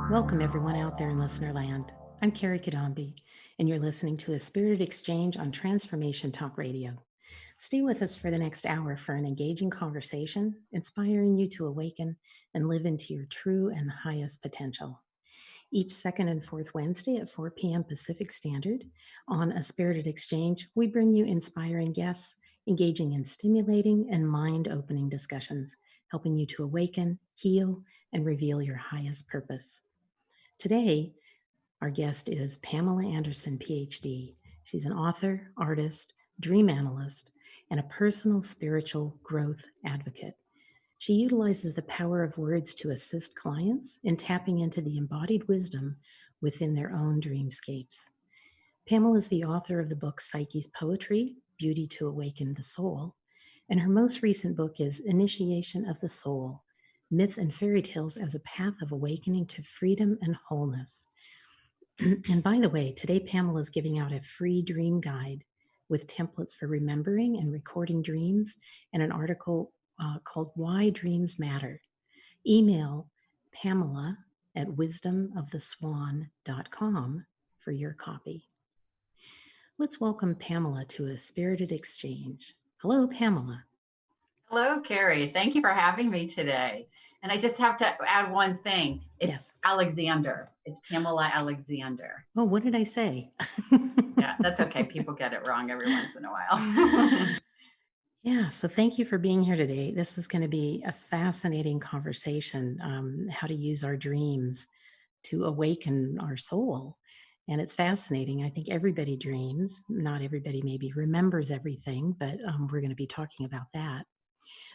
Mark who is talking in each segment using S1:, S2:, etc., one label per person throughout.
S1: Welcome, everyone out there in listener land. I'm Kerry Cadambi, and you're listening to a spirited exchange on Transformation Talk Radio. Stay with us for the next hour for an engaging conversation, inspiring you to awaken and live into your true and highest potential. Each second and fourth Wednesday at 4 p.m. Pacific Standard, on A Spirited Exchange, we bring you inspiring guests, engaging in stimulating and mind opening discussions, helping you to awaken, heal, and reveal your highest purpose. Today, our guest is Pamela Anderson, Ph.D. She's an author, artist, dream analyst, and a personal spiritual growth advocate. She utilizes the power of words to assist clients in tapping into the embodied wisdom within their own dreamscapes. Pamela is the author of the book Psyche's Poetry, Beauty to Awaken the Soul, and her most recent book is Initiation of the Soul, Myth and Fairy Tales as a Path of Awakening to Freedom and Wholeness. And by the way, today Pamela is giving out a free dream guide with templates for remembering and recording dreams and an article called Why Dreams Matter. Email Pamela at wisdomoftheswan.com for your copy. Let's welcome Pamela to a spirited exchange. Hello, Pamela.
S2: Hello, Kerry. Thank you for having me today. And I just have to add one thing. It's
S1: Yes.
S2: Alexander. It's Pamela Alexander.
S1: Oh, what did I say?
S2: Yeah, that's okay. People get it wrong every once in a while.
S1: Yeah, so thank you for being here today. This is going to be a fascinating conversation, how to use our dreams to awaken our soul. And it's fascinating. I think everybody dreams. Not everybody maybe remembers everything, but we're going to be talking about that.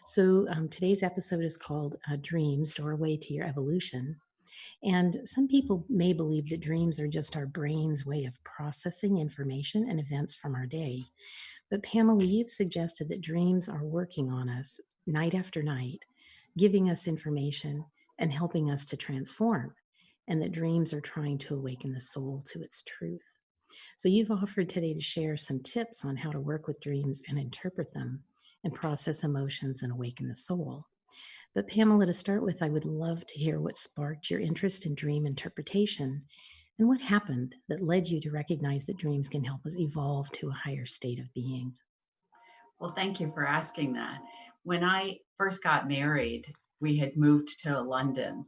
S1: So today's episode is called Dreams, Doorway to Your Evolution. And some people may believe that dreams are just our brain's way of processing information and events from our day. But Pamela, you've suggested that dreams are working on us night after night, giving us information and helping us to transform, and that dreams are trying to awaken the soul to its truth. So you've offered today to share some tips on how to work with dreams and interpret them and process emotions and awaken the soul. But Pamela, to start with, I would love to hear what sparked your interest in dream interpretation and what happened that led you to recognize that dreams can help us evolve to a higher state of being.
S2: Well, thank you for asking that. When I first got married, we had moved to London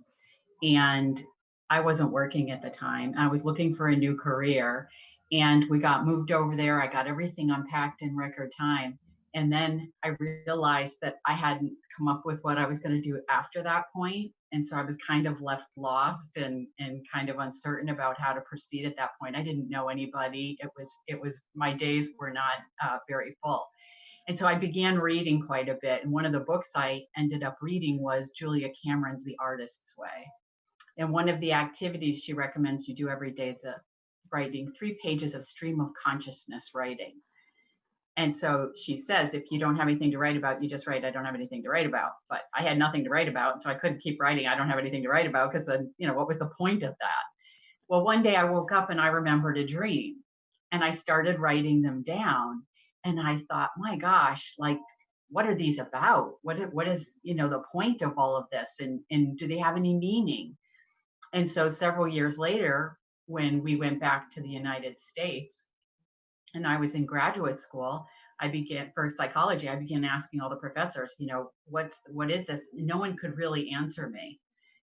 S2: and I wasn't working at the time. I was looking for a new career and we got moved over there. I got everything unpacked in record time. And then I realized that I hadn't come up with what I was going to do after that point. And so I was kind of left lost and kind of uncertain about how to proceed at that point. I didn't know anybody. It was my days were not very full. And so I began reading quite a bit. And one of the books I ended up reading was Julia Cameron's The Artist's Way. And one of the activities she recommends you do every day is writing 3 pages of stream of consciousness writing. And so she says, if you don't have anything to write about, you just write, I don't have anything to write about. But I had nothing to write about, so I couldn't keep writing, I don't have anything to write about, because then, what was the point of that? Well, one day I woke up and I remembered a dream and I started writing them down. And I thought, my gosh, like, what are these about? What is, the point of all of this? And do they have any meaning? And so several years later, when we went back to the United States and I was in graduate school, I began for psychology, I began asking all the professors, what is this? No one could really answer me.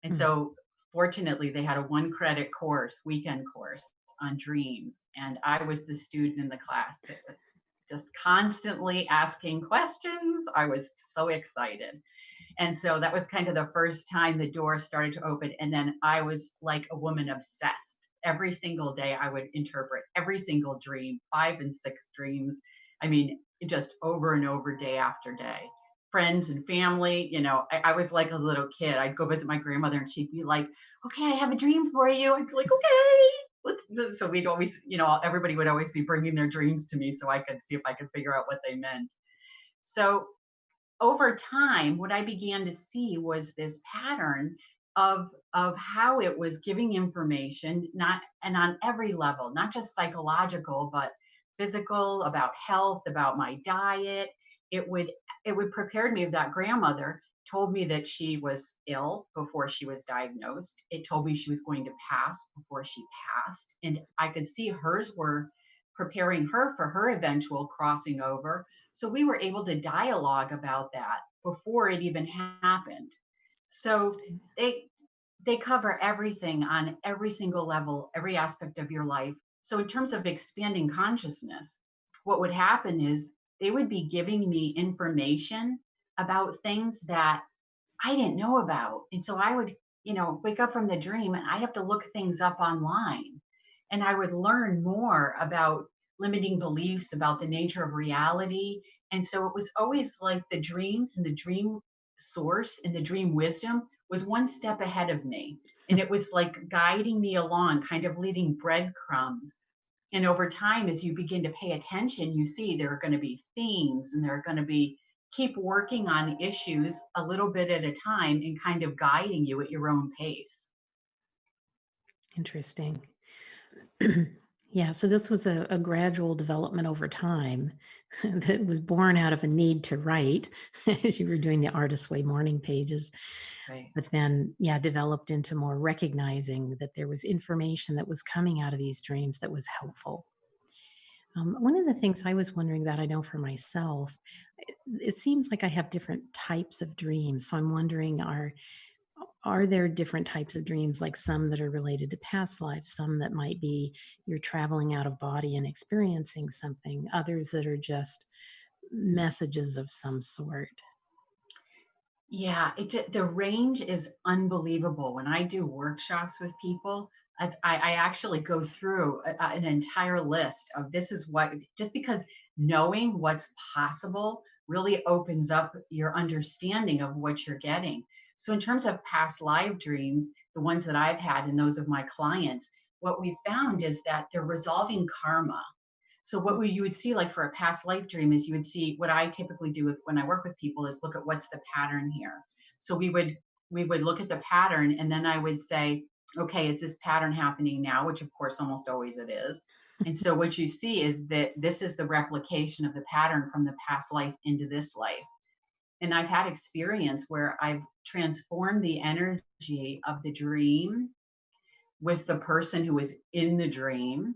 S2: And so fortunately, they had a 1-credit course, weekend course on dreams. And I was the student in the class that was just constantly asking questions. I was so excited. And so that was kind of the first time the door started to open. And then I was like a woman obsessed. Every single day I would interpret every single dream, 5 and 6 dreams. I mean, just over and over, day after day. Friends and family, I was like a little kid. I'd go visit my grandmother and she'd be like, okay, I have a dream for you. I'd be like, okay, so we'd always, everybody would always be bringing their dreams to me so I could see if I could figure out what they meant. So over time, what I began to see was this pattern of how it was giving information, and on every level, not just psychological, but physical, about health, about my diet. It would prepare me of that grandmother told me that she was ill before she was diagnosed. It told me she was going to pass before she passed. And I could see hers were preparing her for her eventual crossing over. So we were able to dialogue about that before it even happened. So
S1: Interesting.
S2: they they cover everything on every single level, every aspect of your life. So in terms of expanding consciousness, what would happen is they would be giving me information about things that I didn't know about. And so I would, wake up from the dream and I'd have to look things up online. And I would learn more about limiting beliefs, about the nature of reality. And so it was always like the dreams and the dream source and the dream wisdom was one step ahead of me. And it was like guiding me along, kind of leaving breadcrumbs. And over time, as you begin to pay attention, you see there are going to be themes and there are going to be keep working on issues a little bit at a time and kind of guiding you at your own pace.
S1: Interesting. Yeah, so this was a gradual development over time that was born out of a need to write as you were doing the Artist's Way morning pages,
S2: Right.
S1: but then, yeah, developed into more recognizing that there was information that was coming out of these dreams that was helpful. One of the things I was wondering about, I know for myself, it seems like I have different types of dreams. So I'm wondering, are there different types of dreams, like some that are related to past lives, some that might be you're traveling out of body and experiencing something, others that are just messages of some sort?
S2: Yeah, the range is unbelievable. When I do workshops with people, I actually go through an entire list of this is what, just because knowing what's possible really opens up your understanding of what you're getting. So, in terms of past live dreams, the ones that I've had and those of my clients, what we found is that they're resolving karma. So you would see, like for a past life dream, is you would see what I typically do with when I work with people is look at what's the pattern here. So we would look at the pattern, and then I would say, okay, is this pattern happening now? Which of course almost always it is. And so what you see is that this is the replication of the pattern from the past life into this life. And I've had experience where I've transformed the energy of the dream with the person who was in the dream,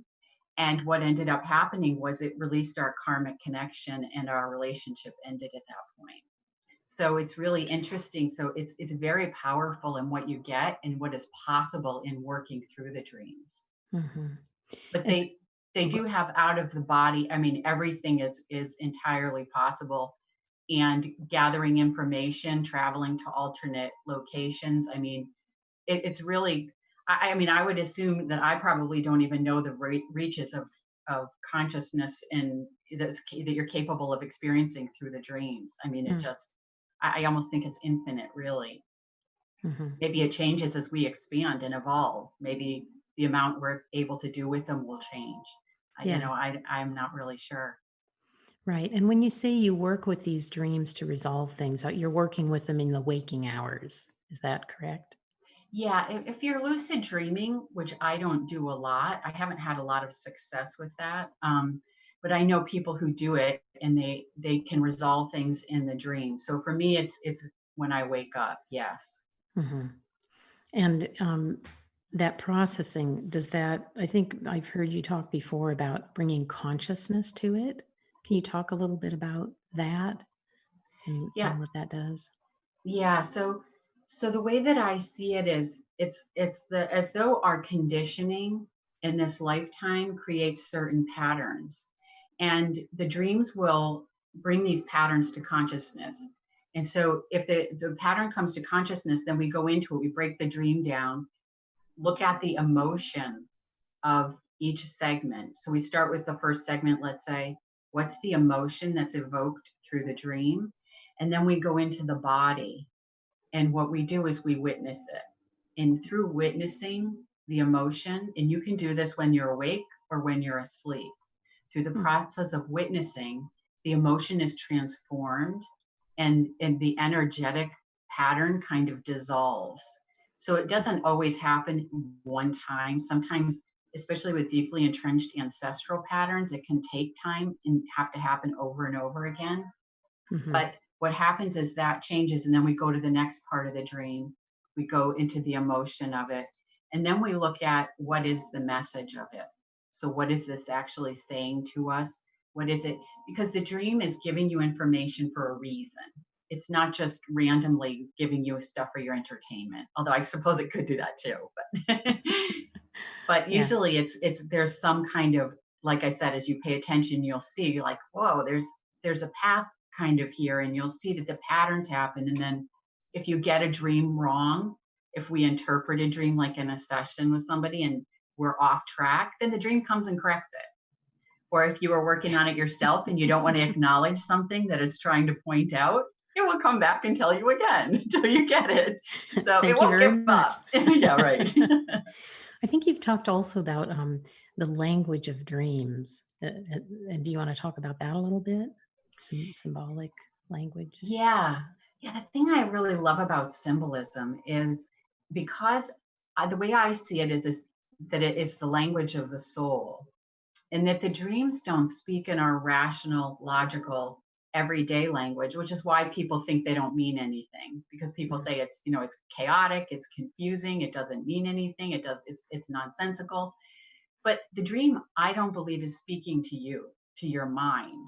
S2: and what ended up happening was it released our karmic connection and our relationship ended at that point. So it's really interesting. So it's very powerful in what you get and what is possible in working through the dreams.
S1: Mhm.
S2: But
S1: And
S2: they do have out of the body. I mean, everything is entirely possible. And gathering information, traveling to alternate locations. I mean, it's really, I mean, I would assume that I probably don't even know the reaches of consciousness and that you're capable of experiencing through the dreams. I mean, it
S1: mm,
S2: just, I almost think it's infinite, really.
S1: mhm.
S2: Maybe it changes as we expand and evolve. Maybe the amount we're able to do with them will change.
S1: Yeah,
S2: I'm not really sure.
S1: right. And when you say you work with these dreams to resolve things, you're working with them in the waking hours. Is that correct?
S2: Yeah, if you're lucid dreaming, which I don't do a lot, I haven't had a lot of success with that. But I know people who do it and they can resolve things in the dream. So for me, it's when I wake up. Yes.
S1: Mhm. And that processing, does that, I think I've heard you talk before about bringing consciousness to it. Can you talk a little bit about that
S2: Yeah,
S1: and what that does?
S2: yeah. So the way that I see it is it's the as though our conditioning in this lifetime creates certain patterns. And the dreams will bring these patterns to consciousness. And so if the pattern comes to consciousness, then we go into it, we break the dream down, look at the emotion of each segment. So we start with the first segment, let's say, what's the emotion that's evoked through the dream? And then we go into the body. And what we do is we witness it. And through witnessing the emotion, and you can do this when you're awake or when you're asleep, through the
S1: Hmm.
S2: process of witnessing, the emotion is transformed and the energetic pattern kind of dissolves. So it doesn't always happen one time. Sometimes, especially with deeply entrenched ancestral patterns, it can take time and have to happen over and over again.
S1: Hmm.
S2: But what happens is that changes, and then we go to the next part of the dream. We go into the emotion of it, and then we look at what is the message of it. So what is this actually saying to us? What is it? Because the dream is giving you information for a reason. It's not just randomly giving you stuff for your entertainment, although I suppose it could do that too. But but
S1: Yeah.
S2: usually it's there's some kind of, like I said, as you pay attention, you'll see like, whoa, there's a path kind of here, and you'll see that the patterns happen. And then if you get a dream wrong, if we interpret a dream like in a session with somebody and we're off track, then the dream comes and corrects it. Or if you are working on it yourself and you don't want to acknowledge something that it's trying to point out, it will come back and tell you again until you get it. So it
S1: Thank you
S2: won't
S1: very
S2: give
S1: much.
S2: up. Yeah, right.
S1: I think you've talked also about the language of dreams. And do you want to talk about that a little bit? Symbolic language.
S2: Yeah. Yeah. The thing I really love about symbolism is because the way I see it is that it is the language of the soul, and that the dreams don't speak in our rational, logical, everyday language, which is why people think they don't mean anything, because people
S1: Mm.
S2: say it's, it's chaotic, it's confusing, it doesn't mean anything, it's nonsensical. But the dream, I don't believe, is speaking to you, to your mind,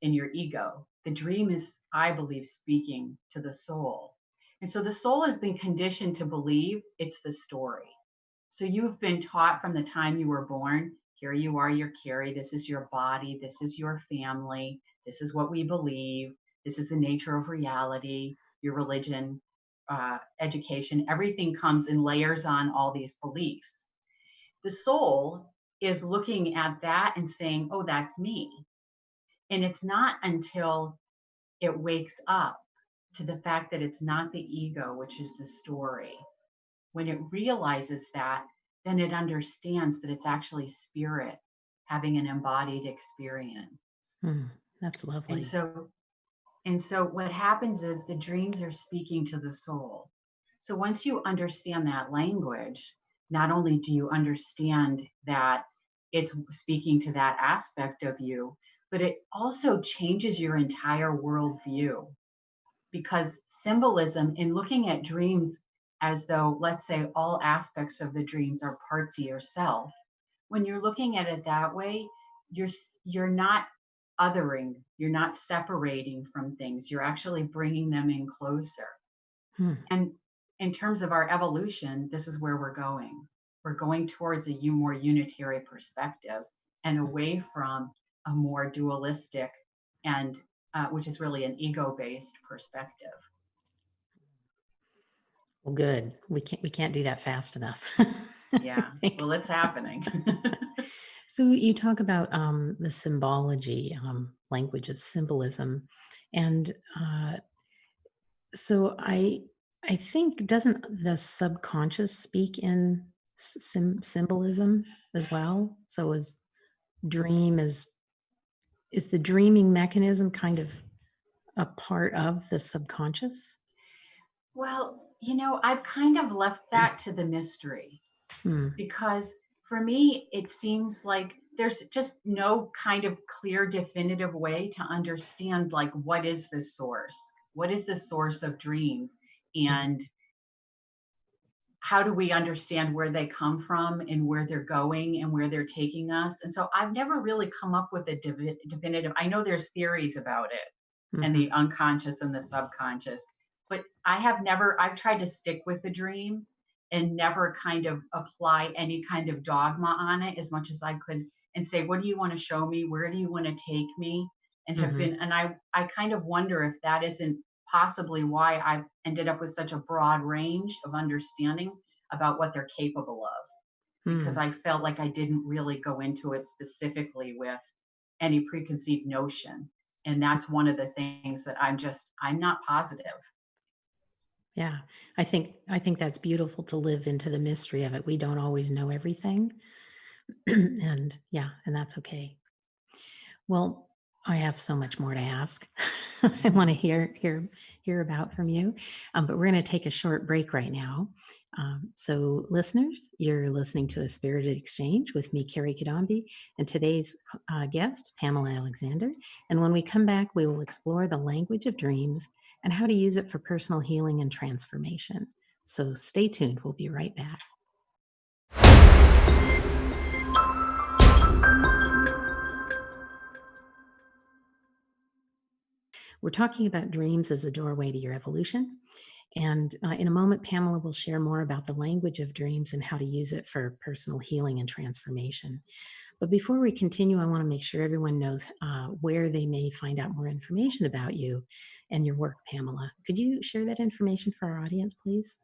S2: in your ego. The dream is, I believe, speaking to the soul. And so the soul has been conditioned to believe it's the story. So you've been taught from the time you were born, here you are, you're Kerry, this is your body, this is your family, this is what we believe, this is the nature of reality, your religion, education, everything comes in layers on all these beliefs. The soul is looking at that and saying, oh, that's me. And it's not until it wakes up to the fact that it's not the ego, which is the story. When it realizes that, then it understands that it's actually spirit having an embodied experience.
S1: Hmm, that's
S2: And
S1: lovely.
S2: so and so what happens is the dreams are speaking to the soul. So once you understand that language, not only do you understand that it's speaking to that aspect of you, but it also changes your entire worldview, because symbolism in looking at dreams as though, let's say, all aspects of the dreams are parts of yourself, when you're looking at it that way, you're you're not othering, you're not separating from things, you're actually bringing them in closer.
S1: Hmm.
S2: And in terms of our evolution, this is where we're going towards a more unitary perspective and away from a more dualistic and which is really an ego-based perspective.
S1: Well, good. We can't do that fast enough. I
S2: Yeah,
S1: think.
S2: well, it's happening.
S1: So you talk about the symbology, language of symbolism, and so I think doesn't the subconscious speak in symbolism as well? So dream is the dreaming mechanism kind of a part of the subconscious?
S2: Well, I've kind of left that to the mystery,
S1: Hmm.
S2: because for me, it seems like there's just no kind of clear, definitive way to understand, like, what is the source? What is the source of dreams?
S1: Hmm.
S2: And how do we understand where they come from and where they're going and where they're taking us? And so I've never really come up with a definitive. I know there's theories about it and
S1: Hmm.
S2: the unconscious and the subconscious, but I've tried to stick with the dream and never kind of apply any kind of dogma on it as much as I could, and say, what do you want to show me? Where do you want to take me? And have
S1: Hmm.
S2: been, and I kind of wonder if that isn't possibly why I've ended up with such a broad range of understanding about what they're capable of, because
S1: Hmm.
S2: I felt like I didn't really go into it specifically with any preconceived notion. And that's one of the things that I'm not positive.
S1: Yeah, I think that's beautiful to live into the mystery of it. We don't always know everything, and yeah, and that's okay. Well, I have so much more to ask. I want to hear about from you, but we're going to take a short break right now. So, listeners, you're listening to a spirited exchange with me, Kerry Cadambi, and today's guest, Pamela Alexander. And when we come back, we will explore the language of dreams and how to use it for personal healing and transformation. So, stay tuned. We'll be right back. We're talking about dreams as a doorway to your evolution. And in a moment, Pamela will share more about the language of dreams and how to use it for personal healing and transformation. But before we continue, I want to make sure everyone knows where they may find out more information about you and your work, Pamela. Could you share that information for our audience, please?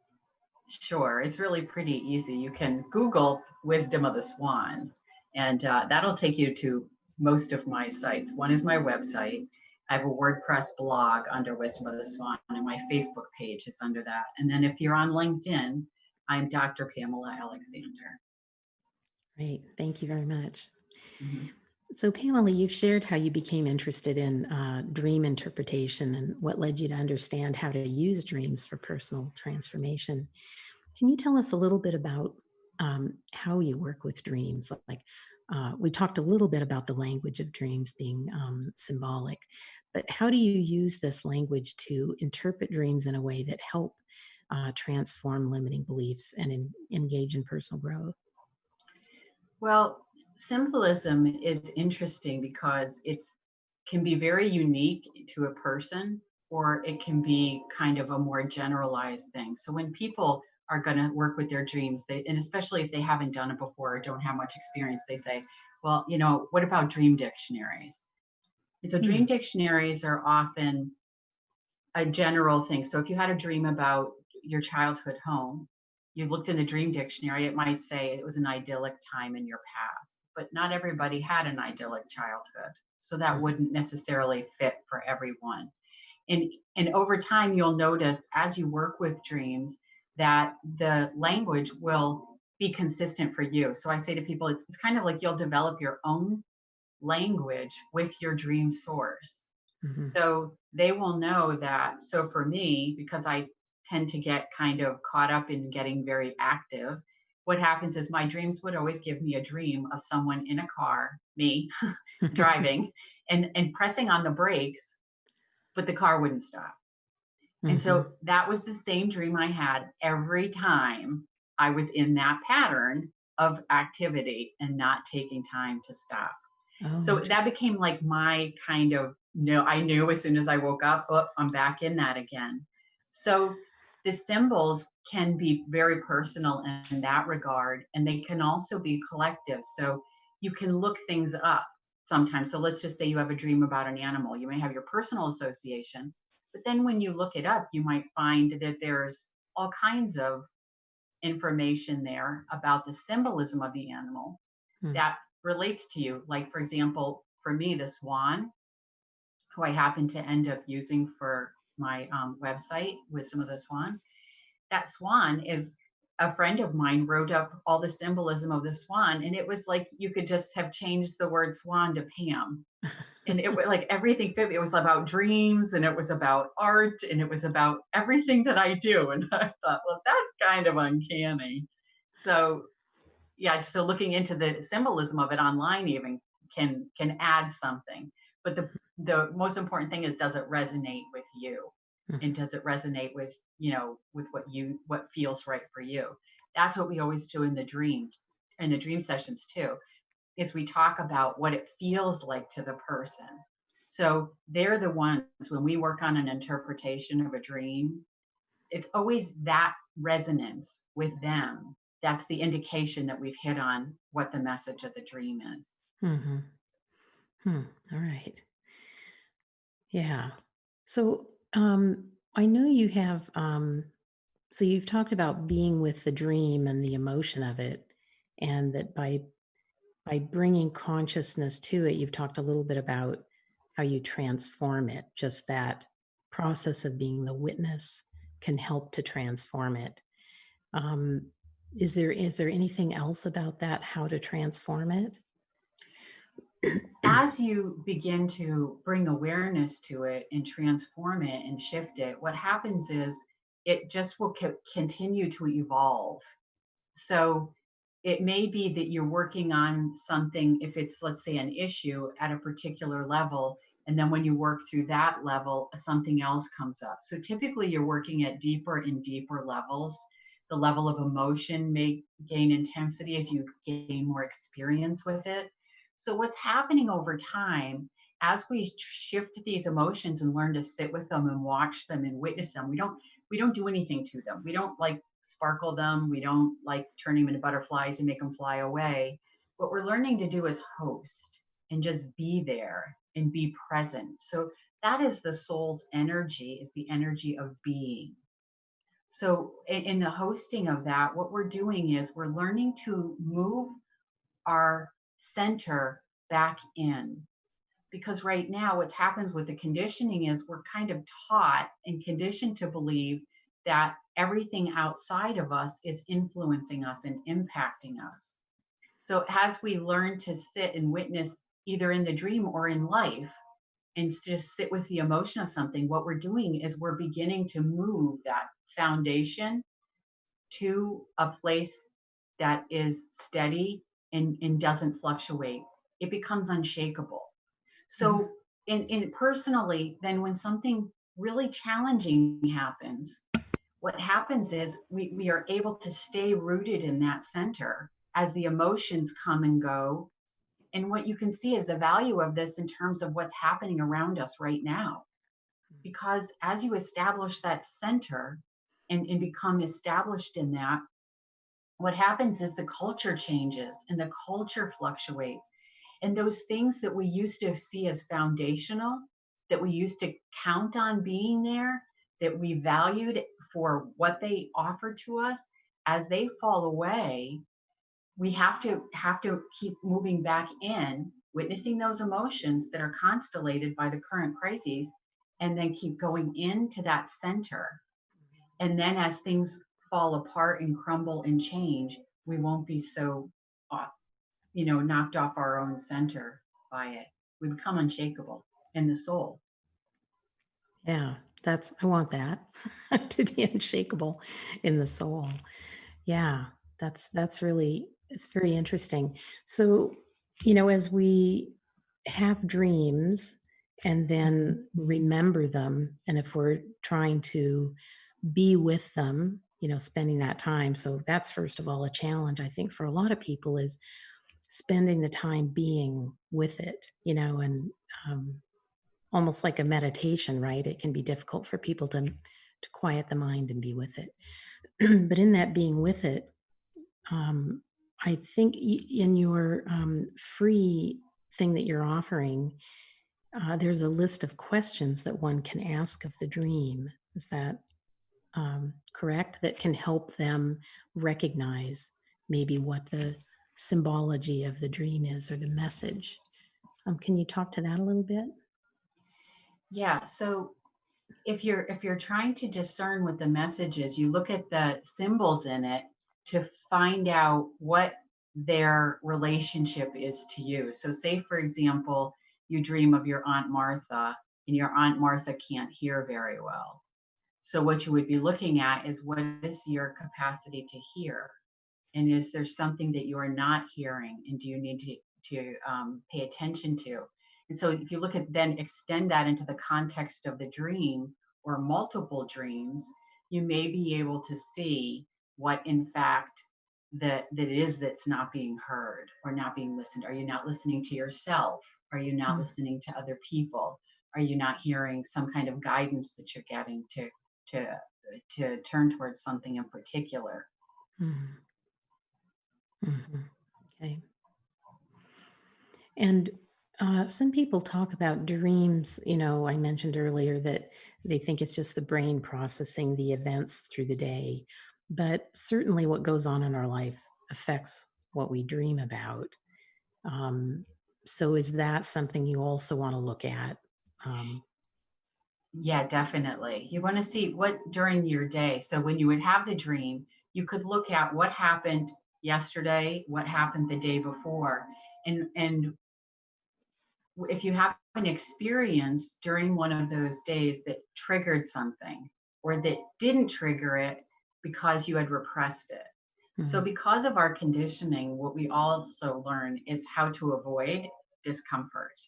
S2: Sure, it's really pretty easy. You can Google Wisdom of the Swan, and that'll take you to most of my sites. One is my website. I have a WordPress blog under Wisdom of the Swan, and my Facebook page is under that. And then if you're on LinkedIn, I'm Dr. Pamela Alexander.
S1: Great. Thank you very much.
S2: Mm-hmm.
S1: So, Pamela, you've shared how you became interested in dream interpretation and what led you to understand how to use dreams for personal transformation. Can you tell us a little bit about how you work with dreams? Like, we talked a little bit about the language of dreams being symbolic, but how do you use this language to interpret dreams in a way that help transform limiting beliefs and engage in personal growth?
S2: Well, symbolism is interesting because it's can be very unique to a person, or it can be kind of a more generalized thing. So when people are going to work with their dreams, and especially if they haven't done it before or don't have much experience, they say, well, what about dream dictionaries? And so
S1: Hmm.
S2: dream dictionaries are often a general thing. So if you had a dream about your childhood home, you looked in the dream dictionary, it might say it was an idyllic time in your past, but not everybody had an idyllic childhood. So that wouldn't necessarily fit for everyone. And over time, you'll notice as you work with dreams that the language will be consistent for you. So I say to people, it's kind of like you'll develop your own language with your dream source.
S1: Mm-hmm.
S2: So they will know that. So for me, because I tend to get kind of caught up in getting very active, what happens is my dreams would always give me a dream of someone in a car, me driving, and pressing on the brakes, but the car wouldn't stop. And
S1: Mm-hmm.
S2: so that was the same dream I had every time I was in that pattern of activity and not taking time to stop.
S1: Oh,
S2: So that
S1: interesting.
S2: became like my kind of no, I knew as soon as I woke up, oh, I'm back in that again. So the symbols can be very personal in that regard, and they can also be collective. So you can look things up sometimes. So let's just say you have a dream about an animal. You may have your personal association, but then when you look it up, you might find that there's all kinds of information there about the symbolism of the animal
S1: Mm.
S2: that relates to you. Like, for example, for me, the swan, who I happen to end up using for my website, Wisdom of the Swan, that swan is a friend of mine wrote up all the symbolism of the swan. And it was like you could just have changed the word swan to Pam. And it was like everything fit. It was about dreams and it was about art and it was about everything that I do. And I thought, well, that's kind of uncanny. So yeah, so looking into the symbolism of it online even can add something. But the most important thing is, does it resonate with you? And does it resonate with, with what feels right for you? That's what we always do in the dream sessions too, is we talk about what it feels like to the person. So they're the ones, when we work on an interpretation of a dream, it's always that resonance with them. That's the indication that we've hit on what the message of the dream is.
S1: Mm-hmm. Hmm. All right. Yeah. So I know you have, so you've talked about being with the dream and the emotion of it, and that by bringing consciousness to it, you've talked a little bit about how you transform it. Just that process of being the witness can help to transform it. Um, is there anything else about that? How to transform it?
S2: As you begin to bring awareness to it and transform it and shift it, what happens is it just will continue to evolve. So it may be that you're working on something, if it's, let's say, an issue at a particular level, and then when you work through that level, something else comes up. So typically you're working at deeper and deeper levels. The level of emotion may gain intensity as you gain more experience with it. So what's happening over time, as we shift these emotions and learn to sit with them and watch them and witness them, we don't do anything to them. We don't like sparkle them. We don't like turning them into butterflies and make them fly away. What we're learning to do is host and just be there and be present. So that is the soul's energy, is the energy of being. So in the hosting of that, what we're doing is we're learning to move our center back in. Because right now, what's happened with the conditioning is we're kind of taught and conditioned to believe that everything outside of us is influencing us and impacting us. So as we learn to sit and witness either in the dream or in life and just sit with the emotion of something, what we're doing is we're beginning to move that foundation to a place that is steady and doesn't fluctuate. It becomes unshakable.
S1: Mhm.
S2: So, in personally, then when something really challenging happens, what happens is we are able to stay rooted in that center as the emotions come and go. And what you can see is the value of this in terms of what's happening around us right now. Because as you establish that center and become established in that, what happens is the culture changes and the culture fluctuates. And those things that we used to see as foundational, that we used to count on being there, that we valued for what they offered to us, as they fall away, we have to keep moving back in, witnessing those emotions that are constellated by the current crises, and then keep going into that center. And then as things fall apart and crumble and change, we won't be so off, knocked off our own center by it. We become unshakable in the soul.
S1: Yeah, I want that to be unshakable in the soul. Yeah, that's really, it's very interesting. So, as we have dreams and then remember them, and if we're trying to be with them, spending that time. So that's first of all a challenge, I think, for a lot of people is spending the time being with it, and um, almost like a meditation, right? It can be difficult for people to quiet the mind and be with it. But in that being with it, um, I think in your free thing that you're offering, there's a list of questions that one can ask of the dream. Is that correct? That can help them recognize maybe what the symbology of the dream is or the message. Can you talk to that a little bit?
S2: Yeah. So if you're trying to discern what the message is, you look at the symbols in it to find out what their relationship is to you. So say for example, you dream of your Aunt Martha and your Aunt Martha can't hear very well. So what you would be looking at is what is your capacity to hear? And is there something that you are not hearing? And do you need to pay attention to? And so if you look at then extend that into the context of the dream or multiple dreams, you may be able to see what in fact that it is that's not being heard or not being listened. Are you not listening to yourself? Are you not
S1: Mm,
S2: listening to other people? Are you not hearing some kind of guidance that you're getting to to turn towards something in particular?
S1: mhm, mhm. Okay. And some people talk about dreams. I mentioned earlier that they think it's just the brain processing the events through the day. But certainly, what goes on in our life affects what we dream about. Um, so, is that something you also want to look at? Um,
S2: Yeah, definitely. You want to see what during your day. So when you would have the dream, you could look at what happened yesterday, what happened the day before, and if you have an experience during one of those days that triggered something or that didn't trigger it because you had repressed it. So,
S1: Mhm.
S2: because of our conditioning, what we also learn is how to avoid discomfort.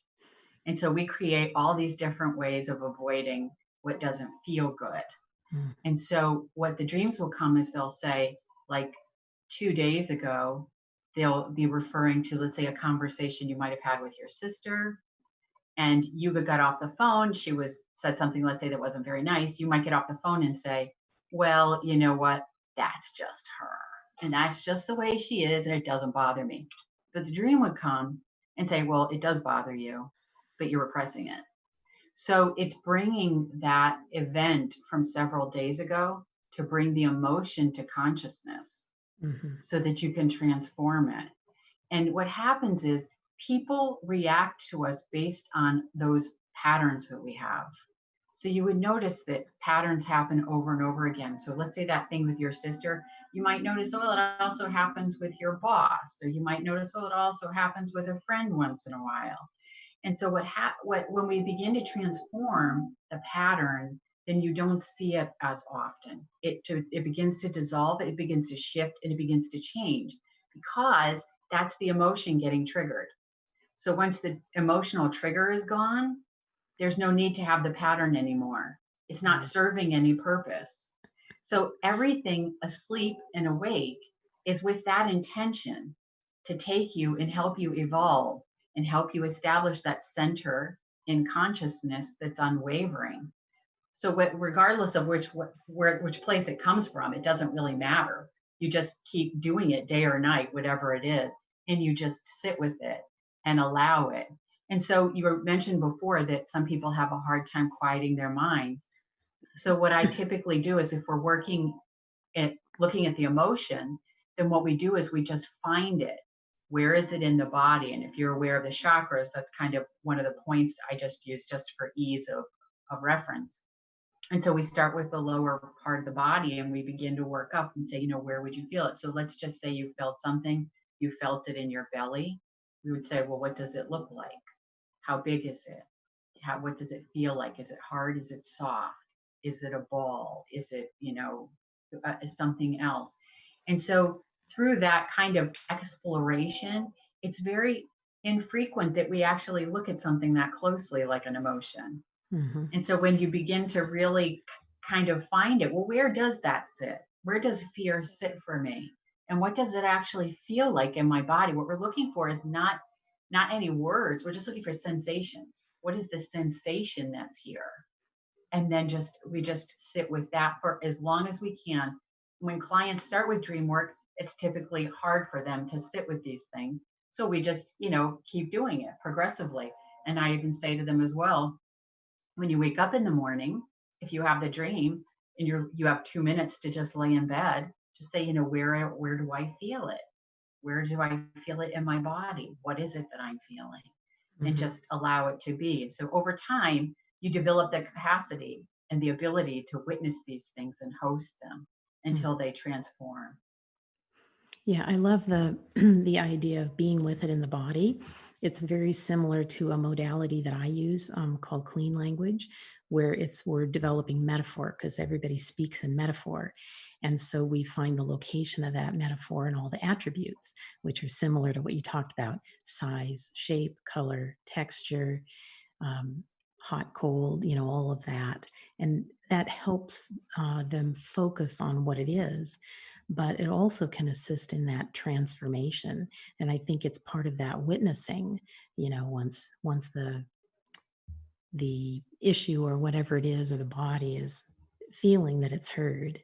S2: And so we create all these different ways of avoiding what doesn't feel good.
S1: Mm.
S2: And so what the dreams will come is they'll say, like 2 days ago, they'll be referring to, let's say, a conversation you might have had with your sister, and you got off the phone. She was said something, let's say, that wasn't very nice. You might get off the phone and say, well, you know what? That's just her. And that's just the way she is, and it doesn't bother me. But the dream would come and say, well, it does bother you, but you're repressing it. So it's bringing that event from several days ago to bring the emotion to consciousness
S1: Mhm.
S2: so that you can transform it. And what happens is people react to us based on those patterns that we have. So you would notice that patterns happen over and over again. So let's say that thing with your sister, you might notice, oh, it also happens with your boss, or you might notice, oh, it also happens with a friend once in a while. And so when we begin to transform the pattern, then you don't see it as often. It begins to dissolve, it begins to shift, and it begins to change because that's the emotion getting triggered. So once the emotional trigger is gone, there's no need to have the pattern anymore. It's not
S1: Right.
S2: serving any purpose. So everything asleep and awake is with that intention to take you and help you evolve and help you establish that center in consciousness that's unwavering. So regardless of which place it comes from, it doesn't really matter. You just keep doing it day or night, whatever it is, and you just sit with it and allow it. And so you were mentioned before that some people have a hard time quieting their minds. So what I typically do is if we're working at looking at the emotion, then what we do is we just find it. Where is it in the body? And if you're aware of the chakras, that's kind of one of the points I just use just for ease of reference. And so we start with the lower part of the body and we begin to work up and say, where would you feel it? So let's just say you felt something, you felt it in your belly. We would say, well, what does it look like? How big is it? What does it feel like? Is it hard? Is it soft? Is it a ball? Is it, something else? And so through that kind of exploration, it's very infrequent that we actually look at something that closely like an emotion.
S1: Mhm.
S2: And so when you begin to really kind of find it, well, where does that sit? Where does fear sit for me? And what does it actually feel like in my body? What we're looking for is not any words. We're just looking for sensations. What is the sensation that's here? And then we just sit with that for as long as we can. When clients start with dream work, it's typically hard for them to sit with these things. So we just, keep doing it progressively. And I even say to them as well, when you wake up in the morning, if you have the dream and you have 2 minutes to just lay in bed, just say, where do I feel it? Where do I feel it in my body? What is it that I'm feeling? And
S1: Mhm.
S2: just allow it to be. And so over time, you develop the capacity and the ability to witness these things and host them
S1: Mm.
S2: until they transform.
S1: Yeah, I love the the idea of being with it in the body. It's very similar to a modality that I use called clean language, where we're developing metaphor because everybody speaks in metaphor. And so we find the location of that metaphor and all the attributes, which are similar to what you talked about: size, shape, color, texture, um, hot, cold, all of that. And that helps them focus on what it is. But it also can assist in that transformation. And I think it's part of that witnessing, once the issue or whatever it is or the body is feeling that it's heard,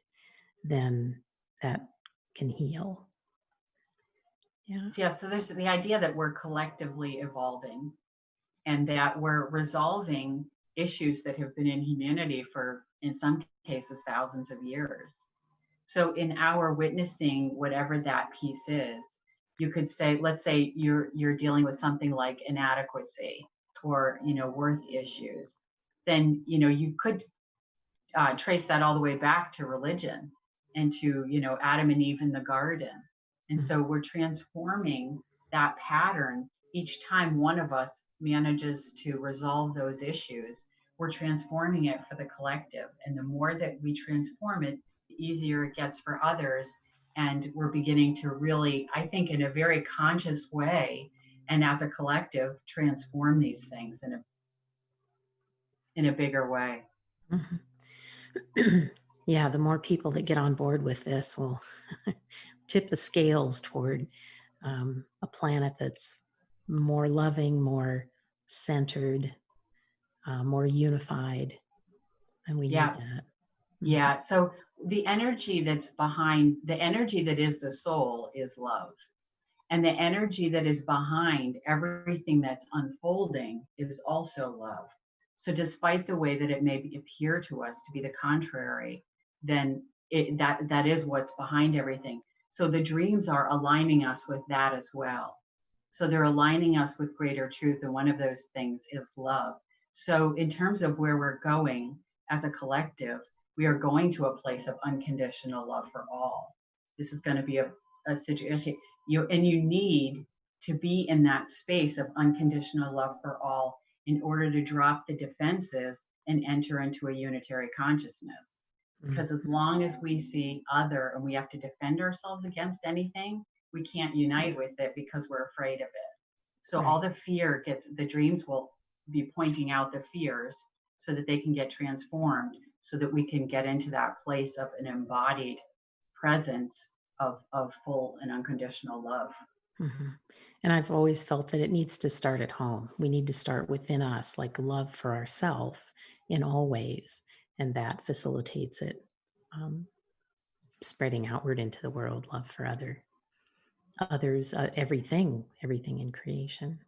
S1: then that can heal. Yeah.
S2: So, yeah, so there's the idea that we're collectively evolving and that we're resolving issues that have been in humanity for, in some cases, thousands of years. So in our witnessing whatever that piece is, you could say, let's say you're dealing with something like inadequacy or worth issues, then you could trace that all the way back to religion and to Adam and Eve in the garden. And
S1: Mm.
S2: so we're transforming that pattern each time one of us manages to resolve those issues, we're transforming it for the collective. And the more that we transform it, the easier it gets for others. And we're beginning to really, I think, in a very conscious way, and as a collective, transform these things in a bigger way.
S1: Mhm. Yeah, the more people that get on board with this will tip the scales toward a planet that's more loving, more centered, more unified, and we need
S2: Yeah,
S1: that. Mhm.
S2: yeah. So the energy that's behind the energy that is the soul is love. And the energy that is behind everything that's unfolding is also love. So, despite the way that it may appear to us to be the contrary, then that is what's behind everything. So, the dreams are aligning us with that as well. So, they're aligning us with greater truth. And one of those things is love. So, in terms of where we're going as a collective, we are going to a place of unconditional love for all. This is going to be a situation you need to be in that space of unconditional love for all in order to drop the defenses and enter into a unitary consciousness.
S1: Mm.
S2: Because as long as we see other and we have to defend ourselves against anything, we can't unite
S1: Yeah,
S2: with it because we're afraid of it. So all
S1: right.
S2: the fear the dreams will be pointing out the fears so that they can get transformed, so that we can get into that place of an embodied presence of full and unconditional love.
S1: Mhm. And I've always felt that it needs to start at home. We need to start within us, like love for ourself in all ways, and that facilitates it um, spreading outward into the world. Love for others, everything in creation.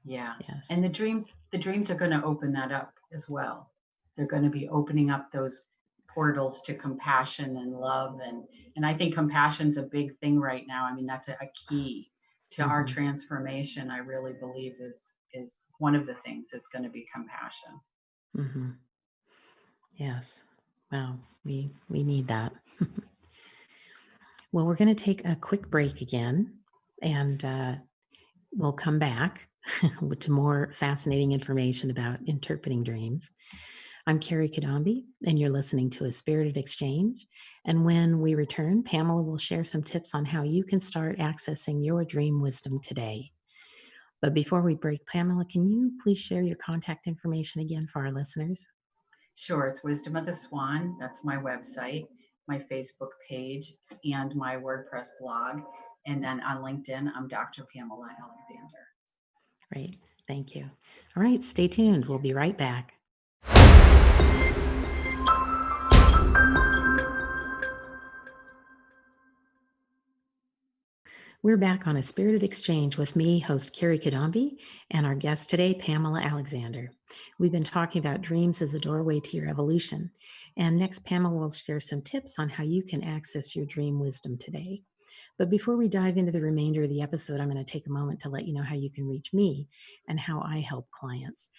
S2: Yeah. And
S1: Yes.
S2: the dreams are going to open that up as well. They're going to be opening up those portals to compassion and love, and I think compassion's a big thing right now. I mean, that's a key to our
S1: Hmm.
S2: transformation. I really believe is one of the things is going to be compassion.
S1: Hmm. Yes. Wow. We need that. Well, we're going to take a quick break again, and we'll come back to more fascinating information about interpreting dreams. I'm Kerry Cadambi, and you're listening to A Spirited Exchange. And when we return, Pamela will share some tips on how you can start accessing your dream wisdom today. But before we break, Pamela, can you please share your contact information again for our listeners?
S2: Sure, it's Wisdom of the Swan. That's my website, my Facebook page, and my WordPress blog. And then on LinkedIn, I'm Dr. Pamela Alexander.
S1: Great. Thank you. All right, stay tuned.
S2: Thank
S1: We'll
S2: you.
S1: be right back. We're back on A Spirited Exchange with me, host Kerry Cadambi, and our guest today, Pamela Alexander. We've been talking about dreams as a doorway to your evolution. And next, Pamela will share some tips on how you can access your dream wisdom today. But before we dive into the remainder of the episode, I'm going to take a moment to let you know how you can reach me and how I help clients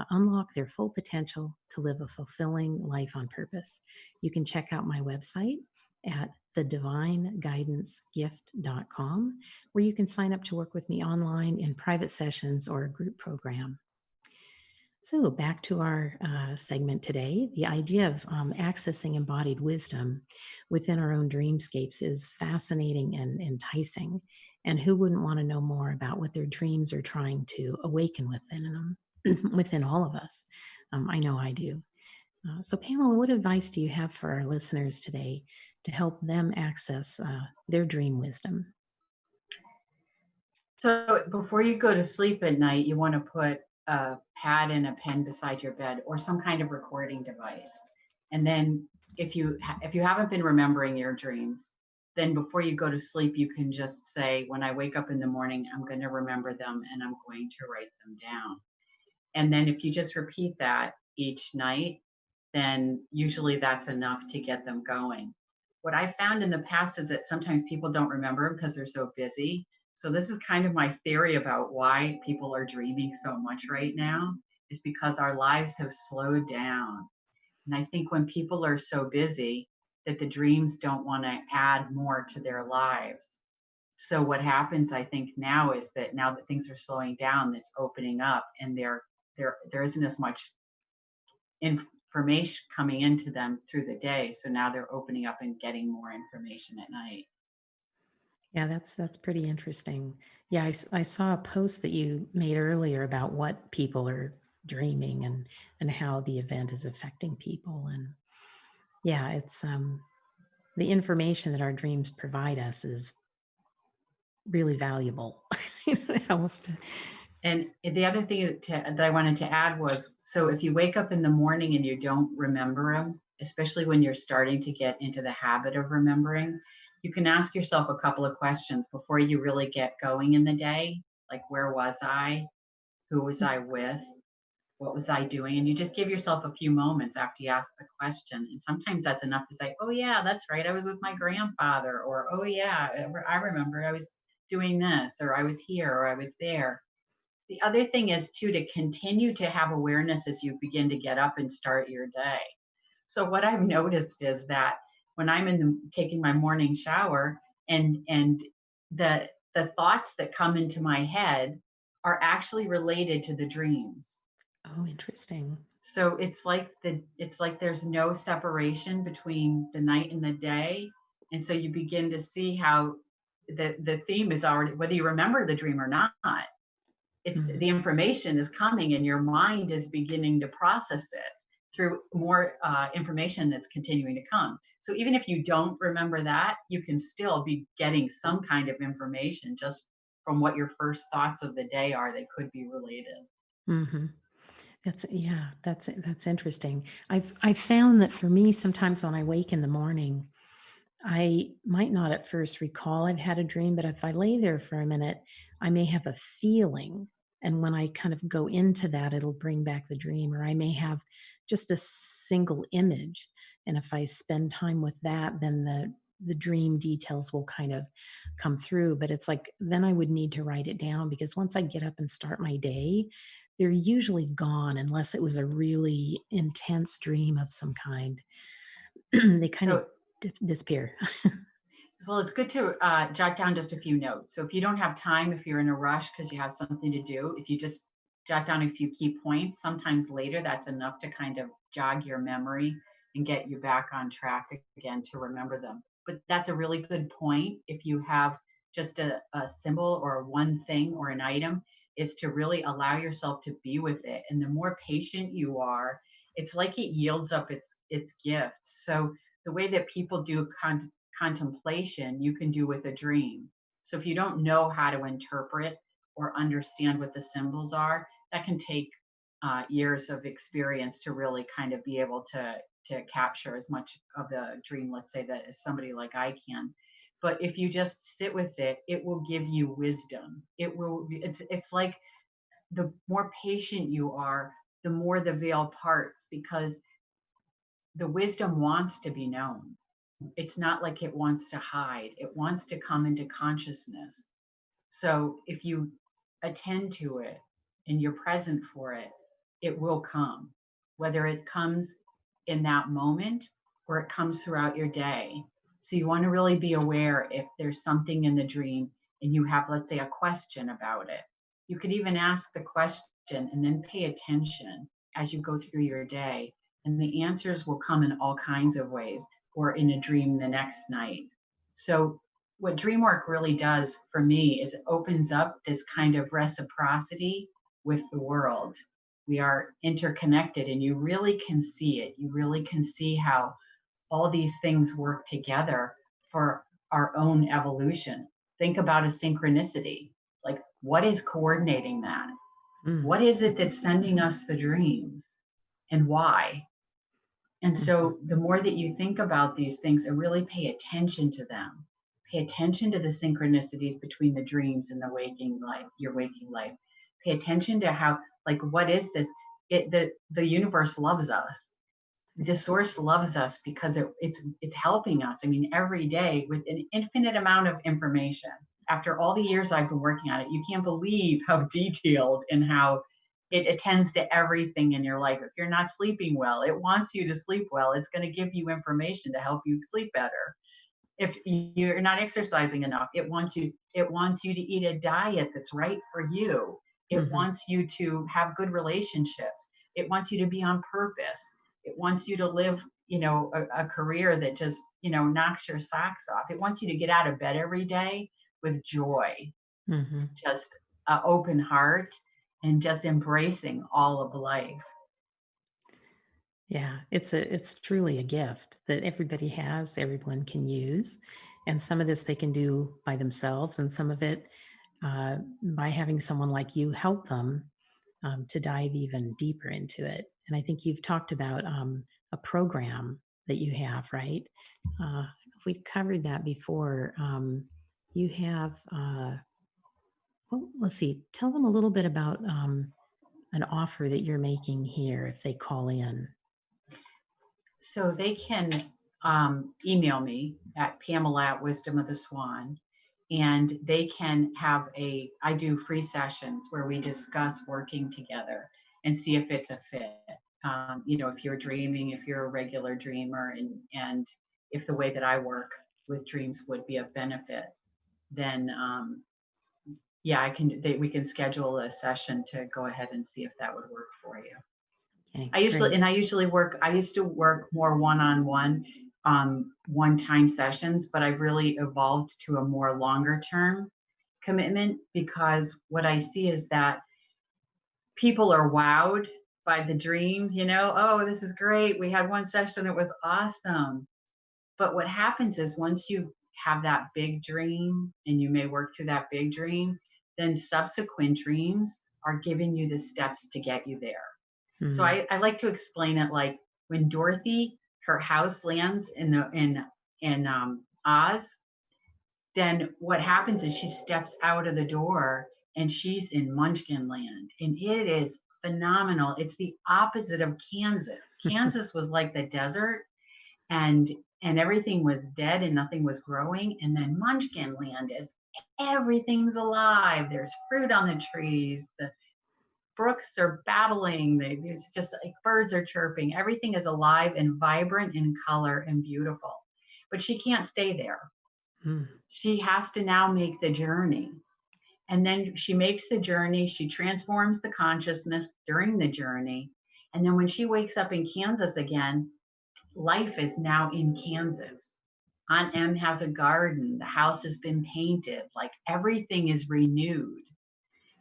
S1: unlock their full potential to live a fulfilling life on purpose. You can check out my website at thedivineguidancegift.com, where you can sign up to work with me online in private sessions or a group program. So, back to our segment today. The idea of accessing embodied wisdom within our own dreamscapes is fascinating and enticing. And who wouldn't want to know more about what their dreams are trying to awaken within them, within all of us? I know I do. So, Pamela, what advice do you have for our listeners today to help them access their dream wisdom?
S2: So before you go to sleep at night, you want to put a pad and a pen beside your bed or some kind of recording device. And then if you haven't been remembering your dreams, then before you go to sleep, you can just say, when I wake up in the morning, I'm going to remember them and I'm going to write them down. And then if you just repeat that each night, then usually that's enough to get them going. What I found in the past is that sometimes people don't remember them because they're so busy. So this is kind of my theory about why people are dreaming so much right now is because our lives have slowed down. And I think when people are so busy that the dreams don't want to add more to their lives. So what happens, I think, now is that now that things are slowing down, it's opening up, and there isn't as much information coming into them through the day. So now they're opening up and getting more information at night.
S1: Yeah, that's pretty interesting. Yeah, I saw a post that you made earlier about what people are dreaming and how the event is affecting people. And yeah, it's the information that our dreams provide us is really valuable. You know, how else to,
S2: And the other thing that I wanted to add was, so if you wake up in the morning and you don't remember them, especially when you're starting to get into the habit of remembering, you can ask yourself a couple of questions before you really get going in the day. Like, where was I? Who was I with? What was I doing? And you just give yourself a few moments after you ask the question. And sometimes that's enough to say, oh, yeah, that's right. I was with my grandfather. Or, oh, yeah, I remember I was doing this, or I was here, or I was there. The other thing is, too, to continue to have awareness as you begin to get up and start your day. So what I've noticed is that when I'm taking my morning shower, and the thoughts that come into my head are actually related to the dreams.
S1: oh, interesting.
S2: So it's like there's no separation between the night and the day. And so you begin to see how the theme is already, whether you remember the dream or not, it's
S1: Mm.
S2: the information is coming and your mind is beginning to process it through more information that's continuing to come. So even if you don't remember that, you can still be getting some kind of information just from what your first thoughts of the day are that could be related.
S1: Hmm. That's yeah, that's interesting. I've found that for me, sometimes when I wake in the morning, I might not at first recall I've had a dream, but if I lay there for a minute, I may have a feeling. And when I kind of go into that, it'll bring back the dream, or I may have just a single image. And if I spend time with that, then the dream details will kind of come through. But it's like then I would need to write it down because once I get up and start my day, they're usually gone unless it was a really intense dream of some kind. They kind of
S2: So
S1: disappear.
S2: well, it's good to jot down just a few notes. So if you don't have time, if you're in a rush because you have something to do, if you just jot down a few key points, sometimes later that's enough to kind of jog your memory and get you back on track again to remember them. But that's a really good point. If you have just a symbol or one thing or an item, is to really allow yourself to be with it. And the more patient you are, it's like it yields up its gifts. So the way that people do contemplation you can do with a dream. So if you don't know how to interpret or understand what the symbols are, that can take years of experience to really kind of be able to capture as much of the dream, let's say, that as somebody like I can. But if you just sit with it, it will give you wisdom. It's like the more patient you are, the more the veil parts, because the wisdom wants to be known. It's not like it wants to hide, it wants to come into consciousness. So if you attend to it and you're present for it, it will come, whether it comes in that moment or it comes throughout your day. So you want to really be aware if there's something in the dream and you have, let's say, a question about it. You could even ask the question and then pay attention as you go through your day. And the answers will come in all kinds of ways, or in a dream the next night. So what dream work really does for me is it opens up this kind of reciprocity with the world. We are interconnected, and you really can see it. You really can see how all these things work together for our own evolution. Think about a synchronicity. Like, what is coordinating that?
S1: Mm,
S2: What is it that's sending us the dreams, and why? And
S1: mhm,
S2: so the more that you think about these things and really pay attention to them, pay attention to the synchronicities between the dreams and the waking life, your waking life. Pay attention to how, like, what is this? The universe loves us. The
S1: yes.
S2: source loves us because it's helping us. I mean, every day with an infinite amount of information. After all the years I've been working on it, you can't believe how detailed and how it attends to everything in your life. If you're not sleeping well, it wants you to sleep well. It's going to give you information to help you sleep better. If you're not exercising enough, it wants you to eat a diet that's right for you. It
S1: Hmm.
S2: wants you to have good relationships. It wants you to be on purpose. It wants you to live, a career that just, knocks your socks off. It wants you to get out of bed every day with joy,
S1: Hmm.
S2: just an open heart, and just embracing all of life.
S1: Yeah, it's truly a gift that everybody has, everyone can use, and some of this they can do by themselves, and some of it by having someone like you help them to dive even deeper into it. And I think you've talked about a program that you have, right? If we covered that before, you have. Well, let's see. Tell them a little bit about an offer that you're making here if they call in.
S2: So they can email me at Pamela at Wisdom of the Swan, and they can have I do free sessions where we discuss working together and see if it's a fit. If you're dreaming, if you're a regular dreamer, and if the way that I work with dreams would be of benefit, then yeah, we can schedule a session to go ahead and see if that would work for you.
S1: Okay,
S2: I usually
S1: great.
S2: and I usually work I used to work more one-on-one, one-time sessions, but I've really evolved to a more longer term commitment, because what I see is that people are wowed by the dream, oh, this is great. We had one session, it was awesome. But what happens is once you have that big dream and you may work through that big dream, then subsequent dreams are giving you the steps to get you there. So
S1: Mm,
S2: I like to explain it like when Dorothy, her house lands in Oz, then what happens is she steps out of the door and she's in Munchkin Land, and it is phenomenal. It's the opposite of Kansas. Kansas was like the desert, and everything was dead and nothing was growing. And then Munchkin Land is everything's alive. There's fruit on the trees. The brooks are babbling. It's just like birds are chirping. Everything is alive and vibrant in color and beautiful. But she can't stay there.
S1: mm,
S2: She has to now make the journey. And then she makes the journey. She transforms the consciousness during the journey. And then when she wakes up in Kansas again, life is now in Kansas. Aunt Em has a garden. The house has been painted. Like everything is renewed.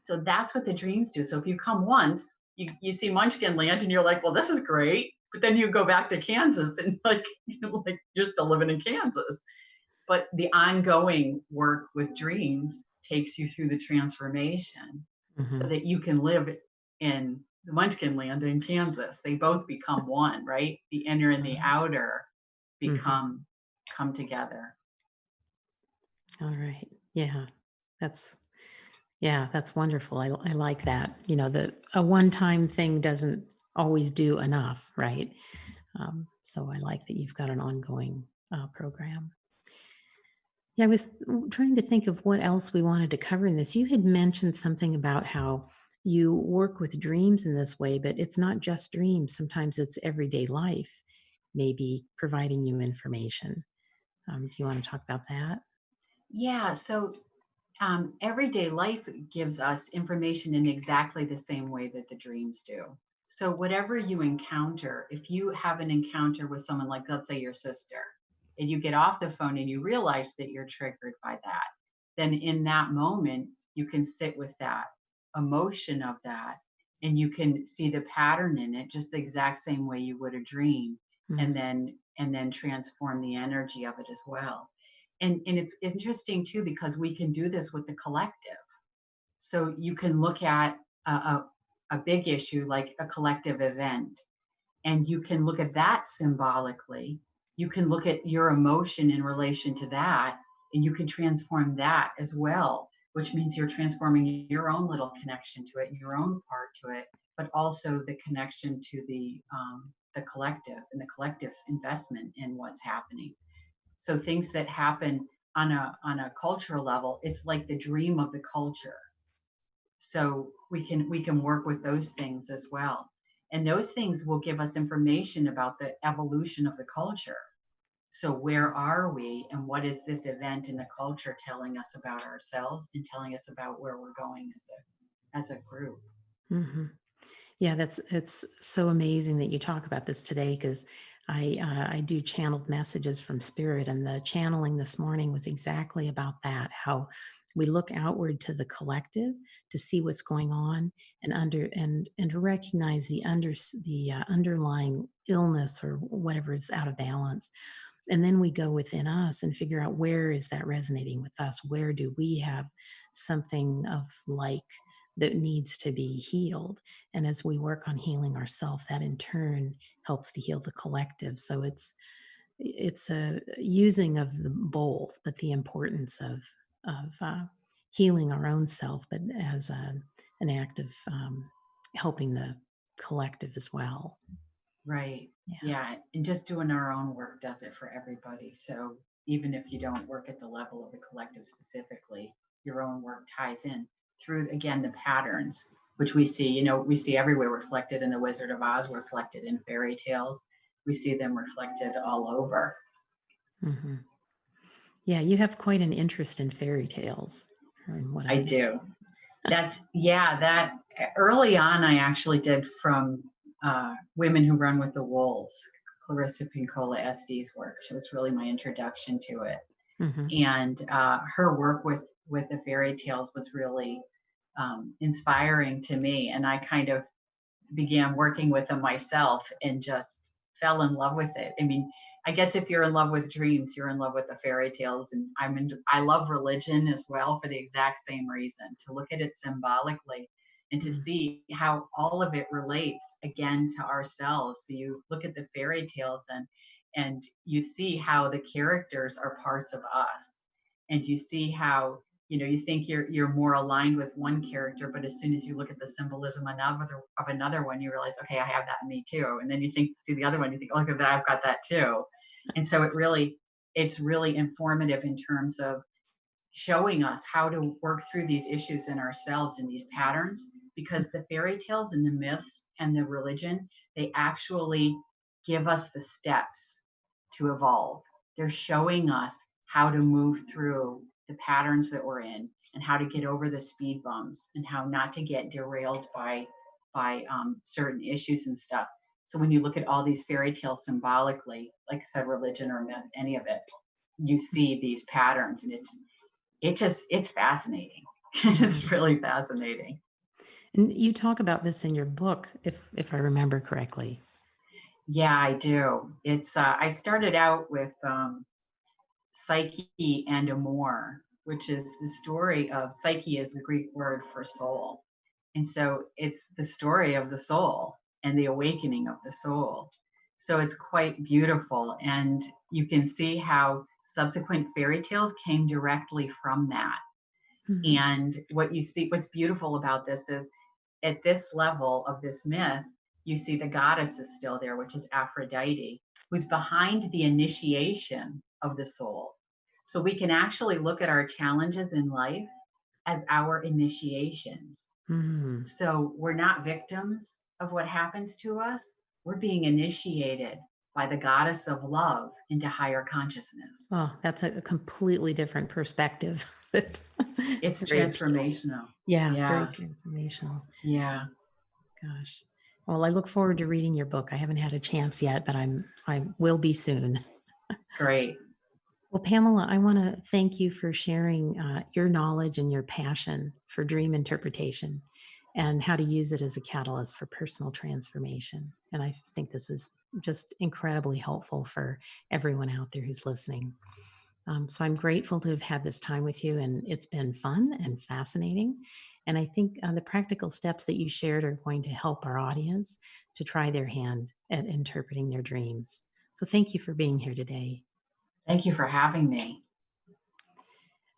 S2: So that's what the dreams do. So if you come once, you see Munchkin Land and you're like, well, this is great. But then you go back to Kansas and like you're still living in Kansas. But the ongoing work with dreams takes you through the transformation so
S1: mhm,
S2: that you can live in the Munchkin Land in Kansas. They both become one, right? The inner and the outer
S1: mhm.
S2: become come together.
S1: All right. Yeah, that's that's wonderful. I like that. You know, that a one-time thing doesn't always do enough, right? So I like that you've got an ongoing program. Yeah, I was trying to think of what else we wanted to cover in this. You had mentioned something about how you work with dreams in this way, but it's not just dreams. Sometimes it's everyday life, maybe providing you information. Do you want to talk about that?
S2: Yeah. So everyday life gives us information in exactly the same way that the dreams do. So, whatever you encounter, if you have an encounter with someone, like let's say your sister, and you get off the phone and you realize that you're triggered by that, then in that moment, you can sit with that emotion of that, and you can see the pattern in it just the exact same way you would a dream,
S1: Mm,
S2: and then transform the energy of it as well. And it's interesting too because we can do this with the collective. So you can look at a big issue like a collective event, and you can look at that symbolically. You can look at your emotion in relation to that, and you can transform that as well, which means you're transforming your own little connection to it, your own part to it, but also the connection to the collective and the collective's investment in what's happening. So things that happen on a cultural level, it's like the dream of the culture. So we can work with those things as well. And those things will give us information about the evolution of the culture. So where are we, and what is this event in the culture telling us about ourselves and telling us about where we're going as a group?
S1: Hmm. Yeah, it's so amazing that you talk about this today because I do channeled messages from spirit, and the channeling this morning was exactly about that. How we look outward to the collective to see what's going on and to recognize the underlying illness or whatever is out of balance, and then we go within us and figure out where is that resonating with us, where do we have something of like that needs to be healed, and as we work on healing ourselves, that in turn helps to heal the collective. So it's a using of the both, but the importance of healing our own self, but as an act of helping the collective as well.
S2: Right.
S1: Yeah.
S2: Yeah. And just doing our own work does it for everybody. So even if you don't work at the level of the collective specifically, your own work ties in through, again, the patterns, which we see, we see everywhere reflected in the Wizard of Oz, reflected in fairy tales. We see them reflected all over.
S1: Hmm. Yeah, you have quite an interest in fairy tales, from what I
S2: I
S1: understand.
S2: do. That early on, I actually did from Women Who Run with the Wolves, Clarissa Pinkola SD's work. She was really my introduction to it.
S1: Hmm.
S2: And her work with the fairy tales was really inspiring to me. And I kind of began working with them myself and just fell in love with it. I mean, I guess if you're in love with dreams, you're in love with the fairy tales. And I love religion as well for the exact same reason, to look at it symbolically and to see how all of it relates again to ourselves. So you look at the fairy tales and you see how the characters are parts of us, and you see how you think you're more aligned with one character, but as soon as you look at the symbolism of another one, you realize, okay, I have that in me too. And then you see the other one, you think, oh, look at that, I've got that too. And so it's really informative in terms of showing us how to work through these issues in ourselves and these patterns, because the fairy tales and the myths and the religion, they actually give us the steps to evolve. They're showing us how to move through the patterns that we're in, and how to get over the speed bumps, and how not to get derailed by certain issues and stuff. So when you look at all these fairy tales symbolically, like I said, religion or myth, any of it, you see these patterns, and it's fascinating. It's
S1: Mhm.
S2: really fascinating.
S1: And you talk about this in your book, if I remember correctly.
S2: Yeah, I do. It's I started out with psyche and amor, which is the story of psyche is the Greek word for soul. And so it's the story of the soul and the awakening of the soul. So it's quite beautiful. And you can see how subsequent fairy tales came directly from that.
S1: Mhm.
S2: And what's beautiful about this is, at this level of this myth, you see the goddess is still there, which is Aphrodite, who's behind the initiation of the soul. So we can actually look at our challenges in life as our initiations.
S1: Mhm.
S2: So we're not victims of what happens to us. We're being initiated by the goddess of love into higher consciousness.
S1: Oh, that's a completely different perspective that
S2: It's
S1: such an appealing.
S2: transformational.
S1: Yeah, very
S2: Yeah.
S1: transformational.
S2: Yeah.
S1: Gosh. Well, I look forward to reading your book. I haven't had a chance yet, but I will be soon.
S2: Great.
S1: Well, Pamela, I want to thank you for sharing your knowledge and your passion for dream interpretation and how to use it as a catalyst for personal transformation. And I think this is just incredibly helpful for everyone out there who's listening. So I'm grateful to have had this time with you, and it's been fun and fascinating. And I think the practical steps that you shared are going to help our audience to try their hand at interpreting their dreams. So thank you for being here today.
S2: Thank you for having me.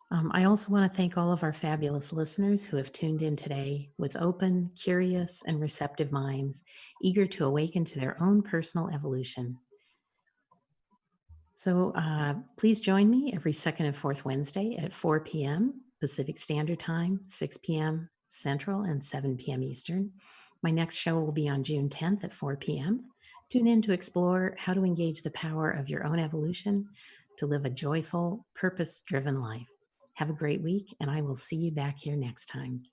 S1: I also want to thank all of our fabulous listeners who have tuned in today with open, curious, and receptive minds, eager to awaken to their own personal evolution. So please join me every second and fourth Wednesday at 4 p.m. Pacific Standard Time, 6 p.m. Central, and 7 p.m. Eastern. My next show will be on June 10th at 4 p.m. Tune in to explore how to engage the power of your own evolution to live a joyful, purpose driven life. Have a great week, and I will see you back here next time.